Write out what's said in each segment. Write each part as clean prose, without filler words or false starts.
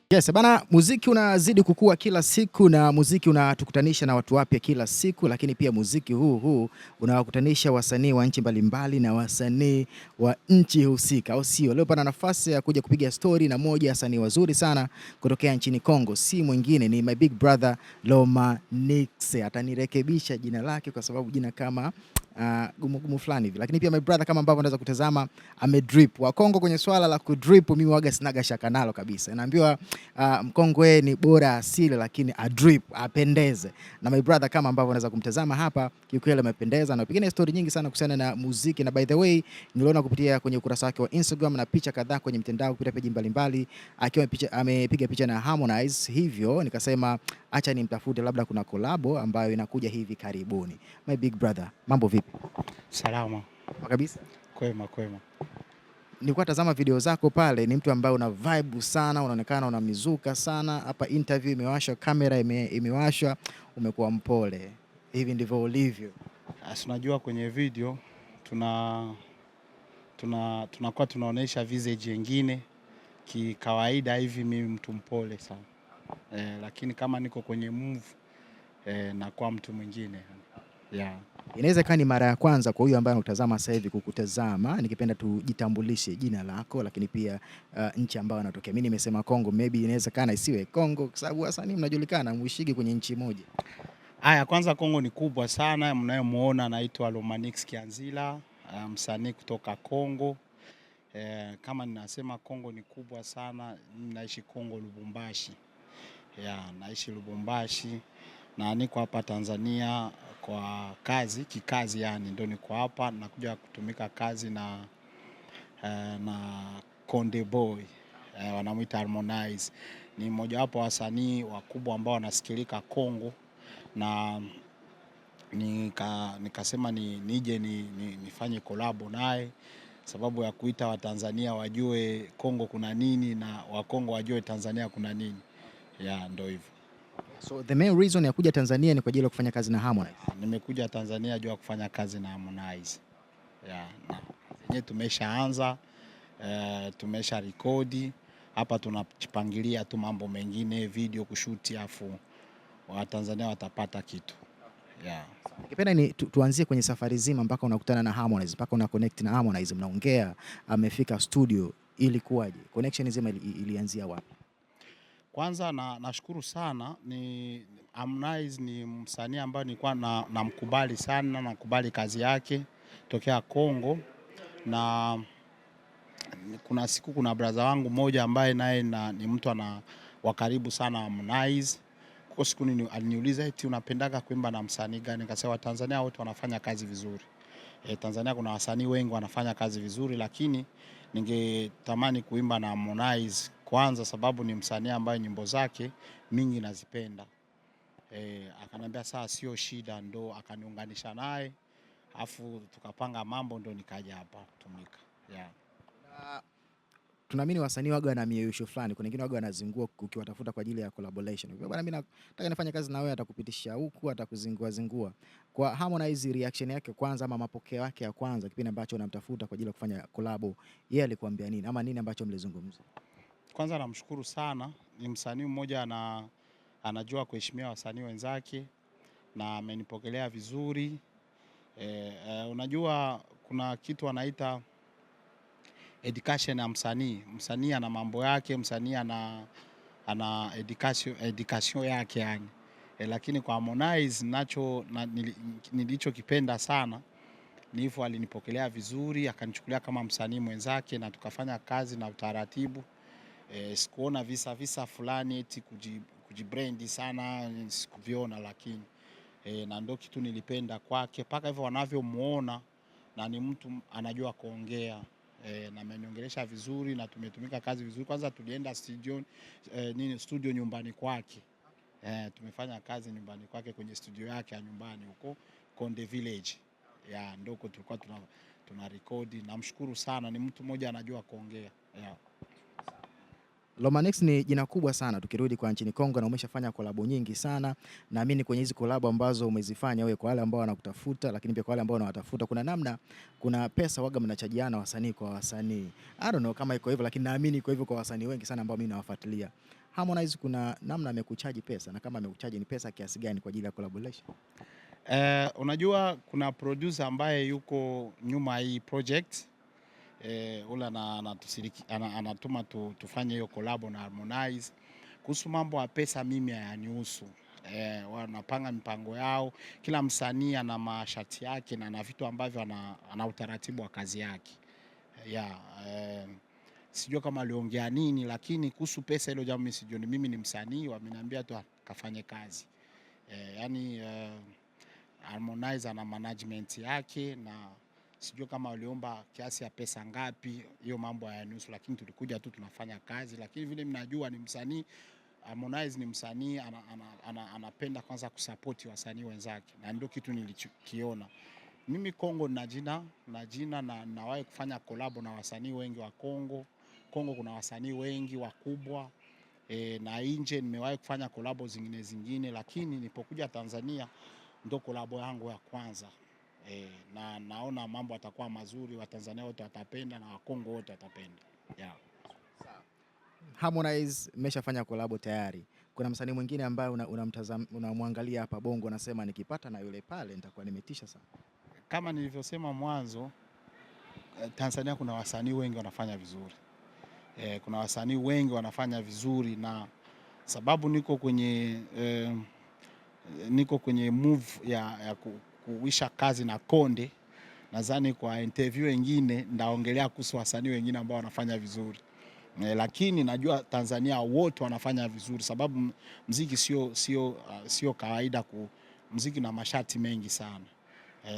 Yes, bana, muziki unazidi kukua kila siku na muziki unatukutanisha na watu wapya kila siku, lakini pia muziki huu unawakutanisha wasanii wa nchi mbalimbali na wasanii wa nchi husika, au sio? Leo pana nafasi ya kuja kupiga story na moja ya wasanii wazuri sana kutokea nchini Kongo, si mwingine ni my big brother Lomanix. Atanirekebisha jina lake kwa sababu jina kama gumu fulani hivi, lakini pia my brother kama ambavyo unaweza kutazama amedrip. Wa Kongo kwenye swala la kudrip mimi waga sinaga shaka nalo kabisa. Naambiwa Mkongwe ni bora asili lakini adrip apendeze. Na my brother kama ambavyo unaweza kumtazama hapa, kiukweli amependeza na pigana story nyingi sana kuhusiana na muziki. Na by the way, niliona kupitia kwenye ukurasa wake wa Instagram na picha kadhaa kwenye mitandao kupitia peji mbalimbali akiwa amepiga picha na Harmonize, hivyo nikasema acha nimtafute, labda kuna kolabo ambayo inakuja hivi karibuni. My big brother, mambo vipi? Salama. Kabisa. Kwema. Nilikuwa tazama video zako pale, ni mtu ambaye una vibe sana, unaonekana una mizuka sana. Hapa interview imewashwa, kamera imewashwa, umekuwa mpole. Hivi ndivyo ulivyo. Unajua kwenye video tunakuwa tunaonesha visage nyingine, kikawaida hivi mimi mtu mpole sana. Lakini kama niko kwenye move nakuwa mtu mwingine. Yeah. Inaweza kuwa ni mara ya kwanza kwa huyu ambaye anatazama sasa hivi kukutazama, nikipenda tujitambulishe jina lako, lakini pia nchi ambayo anatokea. Mimi nimesema Kongo, maybe inaweza kana isiwe Kongo kwa sababu wasanii mnajulikana muishigi kwenye nchi moja. Kwanza Kongo ni kubwa sana, mnayemuona anaitwa Lomanix Kianzila, msanii kutoka Kongo. Kama ninasema Kongo ni kubwa sana, naishi Kongo Lubumbashi. Naishi Lubumbashi na niko hapa Tanzania kwa kazi, kikazi yani ndio niko hapa nakuja kutumika kazi na Konde Boy, wanamuita Harmonize. Ni mmoja wapo wasanii wakubwa ambao wanasikilika Kongo na nikasema nije nifanye collab naye, sababu ya kuita Watanzania wajue Kongo kuna nini na Wakongo wajue Tanzania kuna nini. Ndio hivyo. So the main reason ya kuja Tanzania ni kwa ajili ya kufanya kazi na Harmonize. Nimekuja Tanzania juu ya kufanya kazi na Harmonize. Na tumeshaanza, tumesha rekodi. Hapa tunapangilia tu mambo mengine, video kushuti, afu Watanzania watapata kitu. Nikipenda ni tuanzie kwenye safari zima mpaka unakutana na Harmonize, mpaka una connect na Harmonize, mnaongea, amefika studio, ilikuwaje? Connection nzima ilianzia wapi? Kwanza nashukuru sana, Harmonize ni msanii ambaye nilikuwa namkubali sana, nakubali kazi yake tokea Kongo. Na kuna brother wangu mmoja ambaye naye ni mtu wa karibu sana Harmonize. Kwa siku aliniuliza eti unapendaga kuimba na msanii gani? Nikasema Tanzania wote wanafanya kazi vizuri. Tanzania kuna wasanii wengi wanafanya kazi vizuri, lakini ningetamani kuimba na Harmonize kwanza sababu ni msanii ambaye nyimbo zake mingi nazipenda. Akaniambia saa sio shida, ndo akaniunganisha naye, afu tukapanga mambo, ndo nikaja hapa kutumika. Tunaamini wasanii waga na miyeyusho fulani, kuna wengine waga wanazingua ukiwatafuta kwa ajili ya collaboration. Bwana mimi nataka nifanye kazi na wewe, atakupitisha huku, atakuzingua. Kwa Harmonize, reaction yake kwanza ama mapokeo yake ya kwanza kipindi ambacho unamtafuta kwa ajili ya kufanya collab, yeye alikuambia nini ama nini ambacho mlizungumza? Kwanza namshukuru sana, ni msanii mmoja anajua kuheshimia wasanii wenzake na amenipokelea vizuri. Unajua kuna kitu anaita education ya msanii. Msanii ana mambo yake, msanii ana education yake yani. Lakini kwa Harmonize nilichokipenda sana ni hivyo, alinipokelea vizuri, akanichukulia kama msanii mwenzake na tukafanya kazi na utaratibu. Sikuona visa fulani eti kujibrandi sana, sikuviona, lakini na ndio kitu nilipenda kwake, paka hivyo wanavyomuona na ni mtu anajua kuongea. Na ameniongelesha vizuri na tumetumika kazi vizuri. Kwanza tulienda studio nyumbani kwake. Tumefanya kazi nyumbani kwake kwenye studio yake ya nyumbani huko Konde Village. Ndoko tulikuwa tuna rekodi. Namshukuru sana, ni mtu mmoja anajua kuongea. Lomanix ni jina kubwa sana tukirudi kwa nchini Kongo na umeshafanya kolabo nyingi sana. Naamini kwenye hizo kolabo ambazo umezifanya wewe, kwa wale ambao wanakutafuta lakini pia kwa wale ambao wanawatafuta, kuna pesa waga mnachajiana wasanii kwa wasanii. I don't know kama iko hivyo, lakini naamini iko hivyo kwa wasanii wengi sana ambao mimi nawafuatilia. Harmonize kuna namna amekuchaji pesa, na kama amekuchaji ni pesa kiasi gani kwa ajili ya collaboration? Unajua kuna producer ambaye yuko nyuma hii project ule anatuma tufanye hiyo collab na Harmonize. Kuhusu mambo ya pesa mimi hayanihusu. Wanapanga mipango yao, kila msanii ana masharti yake na ana vitu ambavyo ana utaratibu wa kazi yake. Sijui kama aliongea nini, lakini kuhusu pesa hilo jambo mimi sijui. Mimi ni msanii, wameniambia tu kafanye kazi. Harmonize ana management yake na sijui kama waliomba kiasi ya pesa ngapi, hiyo mambo hayanihusu, lakini tulikuja tu tunafanya kazi. Lakini vile mnajua ni msanii, Harmonize ni msanii, anapenda kwanza kusupport wasanii wenzake, na ndio kitu nilichokiona. Mimi Kongo na jina na nawahi kufanya collab na wasanii wengi wa Kongo. Kongo kuna wasanii wengi wakubwa, na nje nimewahi kufanya collab zingine, lakini nilipokuja Tanzania ndio collab yangu ya kwanza. Na naona mambo yatakuwa mazuri, Watanzania wote watapenda na Wakongo wote watapenda. Harmonize mmeshafanya collab tayari. Kuna msanii mwingine ambaye unamwangalia hapa Bongo nasema nikipata na yule pale nitakuwa nimetisha sana? Kama nilivyosema mwanzo, Tanzania kuna wasanii wengi wanafanya vizuri. Kuna wasanii wengi wanafanya vizuri, na sababu niko kwenye move ya kuisha kazi na Konde, nadhani kwa interview wengine ndaongelea kuhusu wasanii wengine ambao wanafanya vizuri. Lakini najua Tanzania wote wanafanya vizuri, sababu muziki sio kawaida, muziki na masharti mengi sana.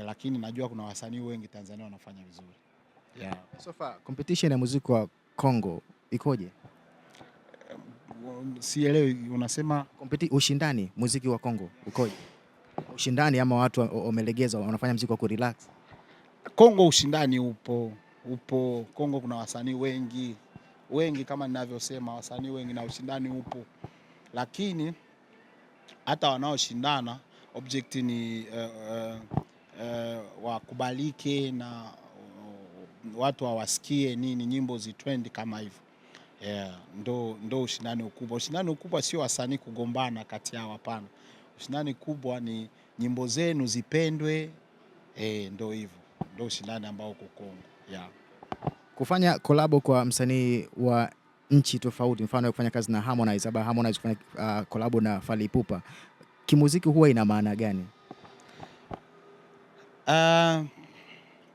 Lakini najua kuna wasanii wengi Tanzania wanafanya vizuri. So far competition ya muziki wa Kongo ikoje? Sielewi unasema ushindani muziki wa Kongo ukoje? Ushindani ama watu wamelegeza wanafanya muziki wa kurelax? Kongo ushindani upo. Kongo kuna wasanii wengi kama ninavyosema, wasanii wengi na ushindani upo. Lakini hata wanaoshindana object ni wakubalike na watu hawasikie nini, nyimbo zitrend kama hivyo. Ndo ushindani ukubwa. Ushindani ukubwa sio wasanii kugombana kati yao, hapana. Ushindani kubwa ni nyimbo zenu zipendwe. Ndo hivyo. Ndo ushindani ambao uko Kongo. Kufanya collab kwa msanii wa nchi tofauti, mfano kufanya kazi na Harmonize, aba Harmonize kufanya collab na Fally Ipupa, kimuziki huwa ina maana gani?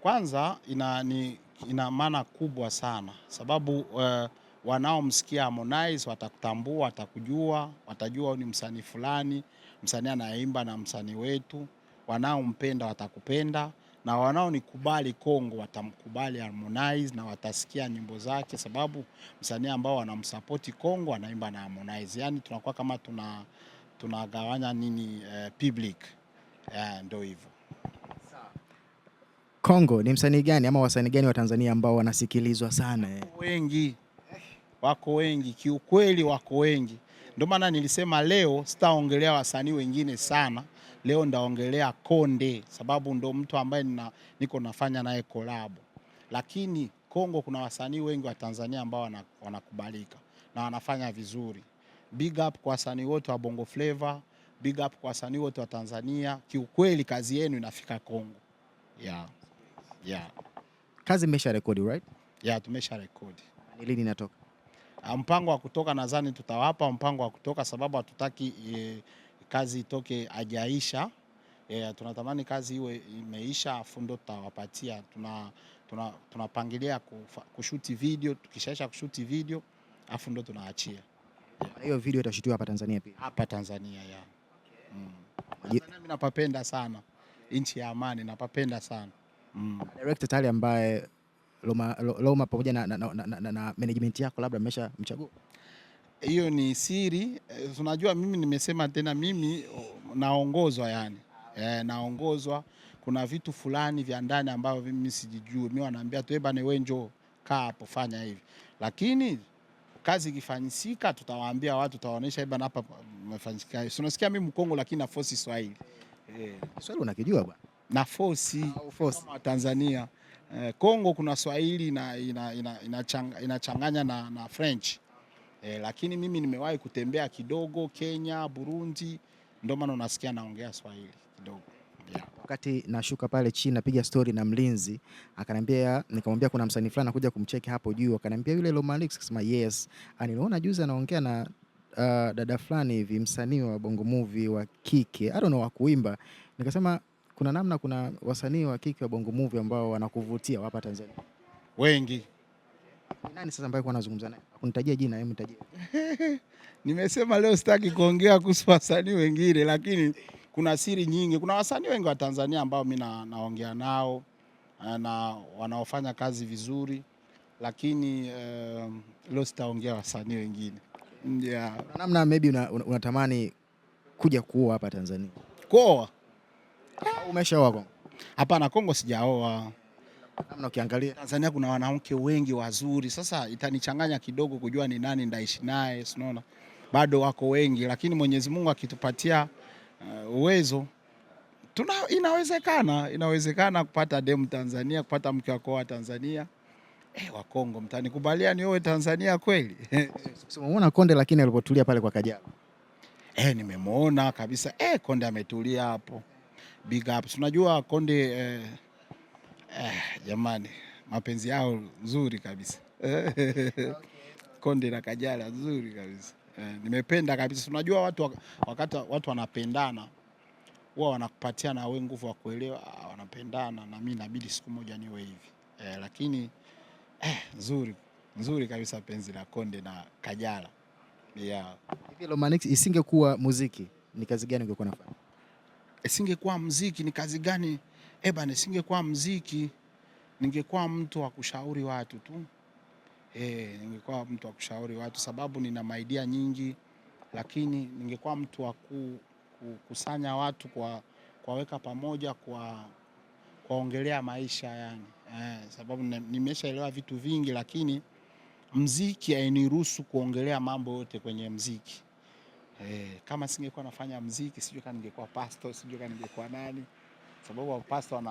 Kwanza ina maana kubwa sana, sababu wanaomsikia Harmonize watakutambua, watakujua, watajua ni msanii fulani, msanii anaimba na msanii wetu. Wanaompenda watakupenda, na wanaonikubali Kongo watamkubali Harmonize na watasikia nyimbo zake, sababu msanii ambao wanamsupport Kongo anaimba na Harmonize. Yani tunakuwa kama tunagawanya nini public. Ndio hivyo. Kongo ni msanii gani ama wasanii gani wa Tanzania ambao wanasikilizwa sana? Wako wengi kiukweli, wako wengi. Ndio maana nilisema leo sitaongelea wasanii wengine sana. Leo ndaongelea Konde, sababu ndo mtu ambaye niko nafanya naye collab. Lakini Kongo kuna wasanii wengi wa Tanzania ambao wanakubalika na wanafanya vizuri. Big up kwa wasanii wote wa Bongo Flava, big up kwa wasanii wote wa Tanzania. Kiukweli kazi yenu inafika Kongo. Kazi mmesha rekodi, right? Tumesha rekodi. Ni lini inatoka? Mpango wa kutoka nadhani tutawapa mpango wa kutoka, sababu hatutaki kazi itoke hajaisha. Tunatamani kazi iwe imeisha afu ndo tutawapatia. Tunapangilia kushuti video, tukishaisha kushuti video afu ndo tunaachia. Hiyo video itashutiwa hapa Tanzania pia? Hapa Tanzania, mimi napapenda sana. Nchi ya amani napapenda sana. Director tali ambaye Loma pamoja na management yako labda mmeshamchagua? Hiyo ni siri. Unajua mimi nimesema tena, mimi naongozwa naongozwa. Kuna vitu fulani vya ndani ambavyo mimi sijijui. Mimi wanaambia tu bana wewe njoo kaa hapo fanya hivi. Lakini kazi ikifanyika tutawaambia watu, tutawaonesha bana hapa mmefanyika. Unasikia mimi Mkongo lakini na force Swahili. Swahili unakijua bwana? Na force kama Tanzania. Kongo kuna Swahili inachanganya na French. Lakini mimi nimewahi kutembea kidogo Kenya, Burundi, ndio maana unasikia naongea Swahili kidogo. Yeah. Wakati nashuka pale chini napiga story na mlinzi, akaniambia, nikamwambia kuna msanii fulani anakuja kumcheki hapo juu, akaniambia yule Romanix, akasema yes. Niliona juzi anaongea na dada fulani hivi, msanii wa Bongo Movie wa kike, I don't know, wa kuimba. Nikasema kuna namna, kuna wasanii wa kike wa Bongo Movie ambao wanakuvutia hapa Tanzania. Wengi. Ni nani sasa ambaye kwa anazungumza naye? Kunitajia jina, hebu nitajie. Nimesema leo sitaki kuongea kuhusu wasanii wengine, lakini kuna siri nyingi. Kuna wasanii wengi wa Tanzania ambao mimi naongea nao na wanaofanya kazi vizuri, lakini leo sitaongea wasanii wengine. Yeah. Kuna namna maybe unatamani kuja kuoa hapa Tanzania? Kuoa? Umeshaoa Kongo? Hapana, Kongo sijaoa. Namna ukiangalia Tanzania kuna wanawake wengi wazuri, sasa itanichanganya kidogo kujua ni nani ndaishi naye, unaona. Bado wako wengi, lakini Mwenyezi Mungu akitupatia uwezo, inawezekana kupata demu Tanzania, kupata mke wa kuoa Tanzania. Wa Kongo mtanikubalia nioe Tanzania kweli? Umeona Konde lakini alipotulia pale kwa Kajala? Nimemwona kabisa. Konde ametulia hapo. Big ups. Unajua Konde jamani, mapenzi yao nzuri kabisa. Konde na Kajala nzuri kabisa. Nimependa kabisa. Unajua wakati watu wanapendana huwa wanakupatia na wewe nguvu ya kuelewa wanapendana, na mimi inabidi siku moja niwe hivi. Lakini nzuri kabisa penzi la Konde na Kajala. Yeah. Hivi Romanix, isingekuwa muziki ni kazi gani ungekuwa unafanya? Isingekuwa muziki ni kazi gani? Nisingekuwa muziki ningekuwa mtu wa kushauri watu tu. Ningekuwa mtu wa kushauri watu sababu nina maidia nyingi, lakini ningekuwa mtu wa kukusanya watu kuwaweka pamoja, kuongelea maisha yani. Sababu nimeshaelewa vitu vingi, lakini mziki hainiruhusu kuongelea mambo yote kwenye mziki. Kama singekuwa nafanya mziki, sijui kama ningekuwa pastor, sijui kama ningekuwa nani. Sababu pastor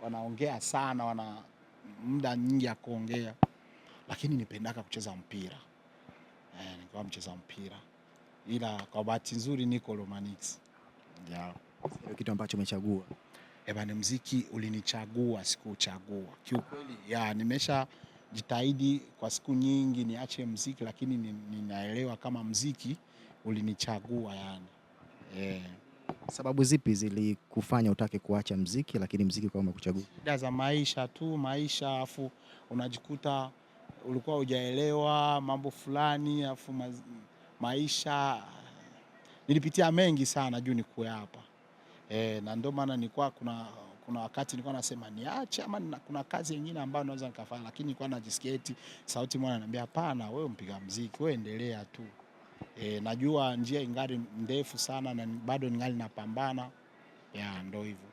wanaongea sana, wana muda nyingi ya kuongea. Lakini nipendaka kucheza mpira. Nilikuwa mcheza mpira. Ila kwa bahati nzuri niko Romanix. Yeah. Ndio kitu ambacho umechagua. Ni mziki ulinichagua, sikuchagua. Kiukweli, nimesha jitahidi kwa siku nyingi niache mziki, lakini ninaelewa kama mziki ulinichagua yani. Sababu zipi zilikufanya utake kuacha mziki lakini mziki kwa umekuchagua? Shida za maisha tu, afu unajikuta ulikuwa hujaelewa mambo fulani, afu maisha nilipitia mengi sana juu nikuwe hapa. Na ndio maana nilikuwa kuna wakati nilikuwa nasema niache ama kuna kazi nyingine ambayo naweza nikafanya, lakini nilikuwa najisikia eti sauti moja ananiambia hapana, wewe mpiga muziki, wewe endelea tu. Najua njia ingali ndefu sana na bado ningali napambana. Ndio hivyo.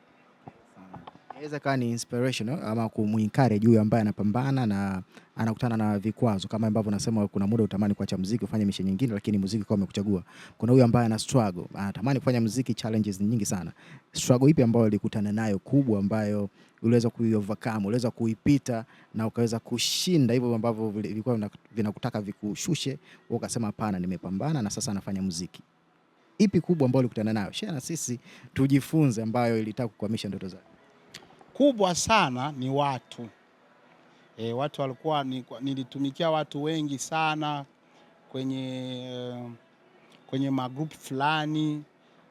Inaweza kuwa ni inspirational ama kumuencourage huyu ambaye anapambana na anakutana na vikwazo, kama ambavyo nasema kuna muda utamani kuacha muziki ufanye mishe nyingine, lakini muziki kwa umekuchagua. Kuna huyu ambaye ana struggle, anatamani kufanya muziki, challenges nyingi sana. Struggle ipi ambayo ulikutana nayo kubwa ambayo uliweza kuiovercome, uliweza kuipita na ukaweza kushinda hivyo ambavyo vilikuwa vinakutaka vikushushe, wewe ukasema hapana, nimepambana na sasa nafanya muziki? Ipi kubwa ambayo ulikutana nayo? Share na sisi tujifunze, ambayo ilitaka kukwamisha ndoto zako. Kubwa sana ni watu. Watu walikuwa nilitumikia watu wengi sana kwenye magroup fulani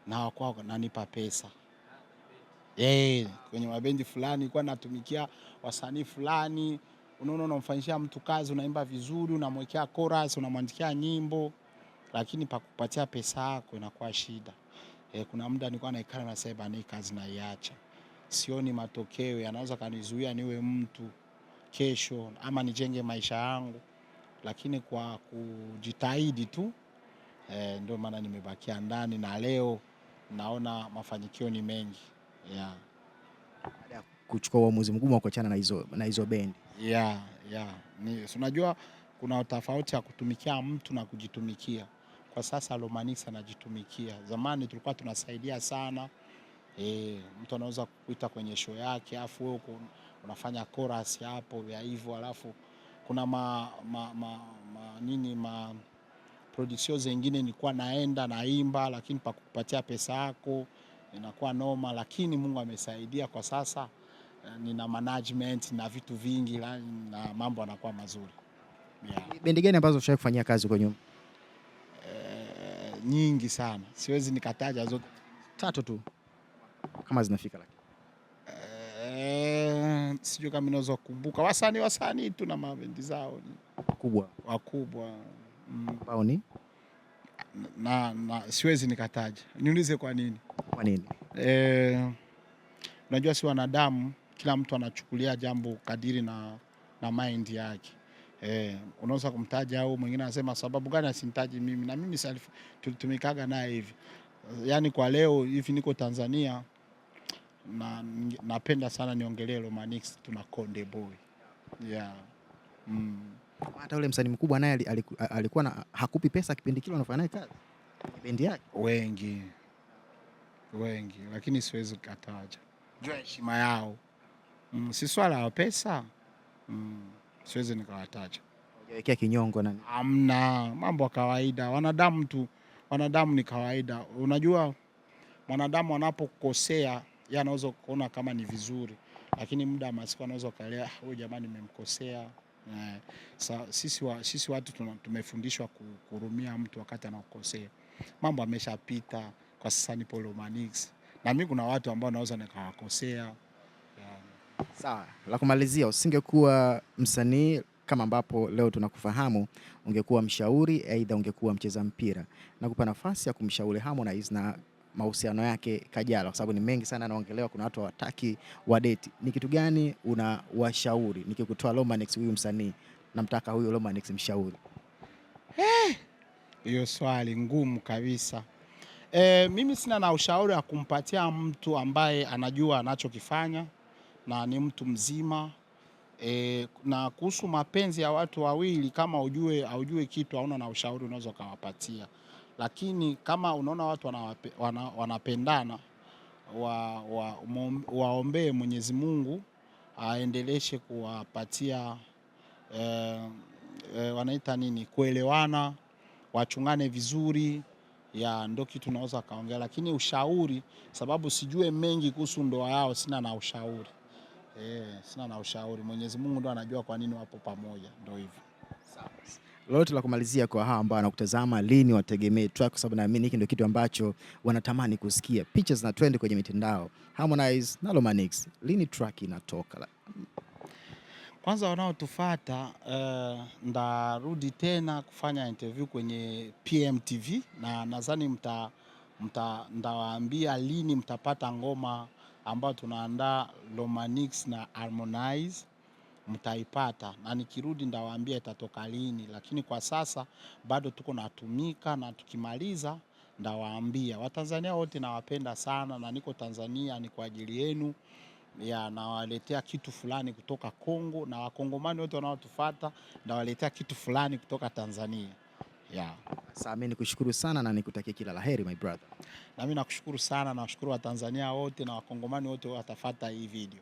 na hawakuwa wananipa pesa. Kwenye mabendi fulani nilikuwa natumikia wasanii fulani, unaona unamfanyishia mtu kazi, unaimba vizuri, unamwekea chorus, unamwandikia nyimbo, lakini pakupatia pesa yako inakuwa shida. Kuna muda nilikuwa naikana na sasa ni kazi naiacha. Sioni matokeo, yanaweza kanizuia niwe mtu kesho ama nijenge maisha yangu, lakini kwa kujitahidi tu ndio maana nimebakia ndani na leo naona mafanikio ni mengi. Kuchukua uamuzi mgumu wa kuachana na hizo bendi. Unajua kuna tofauti ya kutumikia mtu na kujitumikia. Kwa sasa Romanix anajitumikia. Zamani tulikuwa tunasaidia sana. Mtu anaweza kukuita kwenye show yake, alafu wewe unafanya chorus hapo ya hivyo, alafu kuna production zingine nilikuwa naenda naimba, lakini pa kupatia pesa yako inakuwa noma, lakini Mungu amesaidia kwa sasa. Nina management na vitu vingi na mambo yanakuwa mazuri. Yeah. Bendi gani ambazo ushawahi kufanyia kazi huko nyuma? Nyingi sana, siwezi nikataja zote. 3 tu kama zinafika, lakini sijui kama ninaweza kukumbuka. Wasanii tu na mabendi zao wakubwa ambao ni na siwezi nikataja. Niulize kwa nini? Kwa nini? Unajua si wanadamu, kila mtu anachukulia jambo kadiri na mind yake. Unaweza kumtaja au mwingine anasema sababu gani asinitaji mimi, na mimi tumekaga naye hivi. Yaani kwa leo hivi niko Tanzania na napenda sana niongelee Romanix, tuna Konde Boy. Yeah. Hata ule msanii mkubwa naye alikuwa hakupi pesa kipindi kile unafanya naye kazi bendi yake? Wengi lakini siwezi kutaja. Jua heshima yao. Si swala la pesa. Siwezi nikawataja. Hujawekea kinyongo nani? Hamna, mambo ya kawaida. Wanadamu ni kawaida. Unajua mwanadamu anapokosea yeye anaweza kuona kama ni vizuri, lakini muda wa masiku anaweza kaelea huyu jamani nimemkosea. Sisi watu tumefundishwa kuhurumia mtu wakati anakosea. Mambo ameshapita, kwa sasa nipo Romanix. Na mimi kuna watu ambao naweza nikawakosea. Sawa, la kumalizia, usingekuwa msanii kama ambapo leo tunakufahamu, ungekuwa mshauri, aidha ungekuwa mcheza mpira, nakupa nafasi ya kumshauri Harmonize na mahusiano yake Kajala, kwa sababu ni mengi sana anaongelewa, kuna watu hawataki wadeti. Ni kitu gani unawashauri? Nikikutoa Romanix huyu msanii, namtaka huyu Romanix mshauri. Hiyo swali ngumu kabisa. Mimi sina na ushauri wa kumpatia mtu ambaye anajua anachokifanya na ni mtu mzima. Na kuhusu mapenzi ya watu wawili, kama haujue kitu hauna na ushauri unaweza kuwapatia. Lakini kama unaona watu wanapendana, waombee Mwenyezi Mungu aendeleshe kuwapatia wanaita nini, kuelewana, wachungane vizuri. Ndio kitu naweza kaongea, lakini ushauri sababu sijue mengi kuhusu ndoa yao, sina na ushauri. Sina na ushauri. Mwenyezi Mungu ndo anajua kwa nini wapo pamoja, ndio hivyo. Lolote la kumalizia kwa hawa ambao wanakutazama, lini wategemee track, kwa sababu naamini hiki ndio kitu ambacho wanatamani kusikia. Picha zina trend kwenye mitandao, Harmonize na Romanix, lini track inatoka? Kwanza wanaotufuata, ndarudi tena kufanya interview kwenye PMTV na nadhani ndawaambia lini mtapata ngoma ambayo tunaandaa Romanix na Harmonize, mtaipata, na nikirudi ndawaambia itatoka lini, lakini kwa sasa bado tuko natumika, na tukimaliza ndawaambia. Watanzania wote nawapenda sana, na niko Tanzania ni kwa ajili yenu. Nawaletea kitu fulani kutoka Kongo, na wakongomani wote wanaotufuata ndawaletea kitu fulani kutoka Tanzania. Sasa mimi nikushukuru sana na nikutakia kila laheri my brother. Na mimi nakushukuru sana, na washukuru Watanzania wote na wakongomani wote watafuata hii video.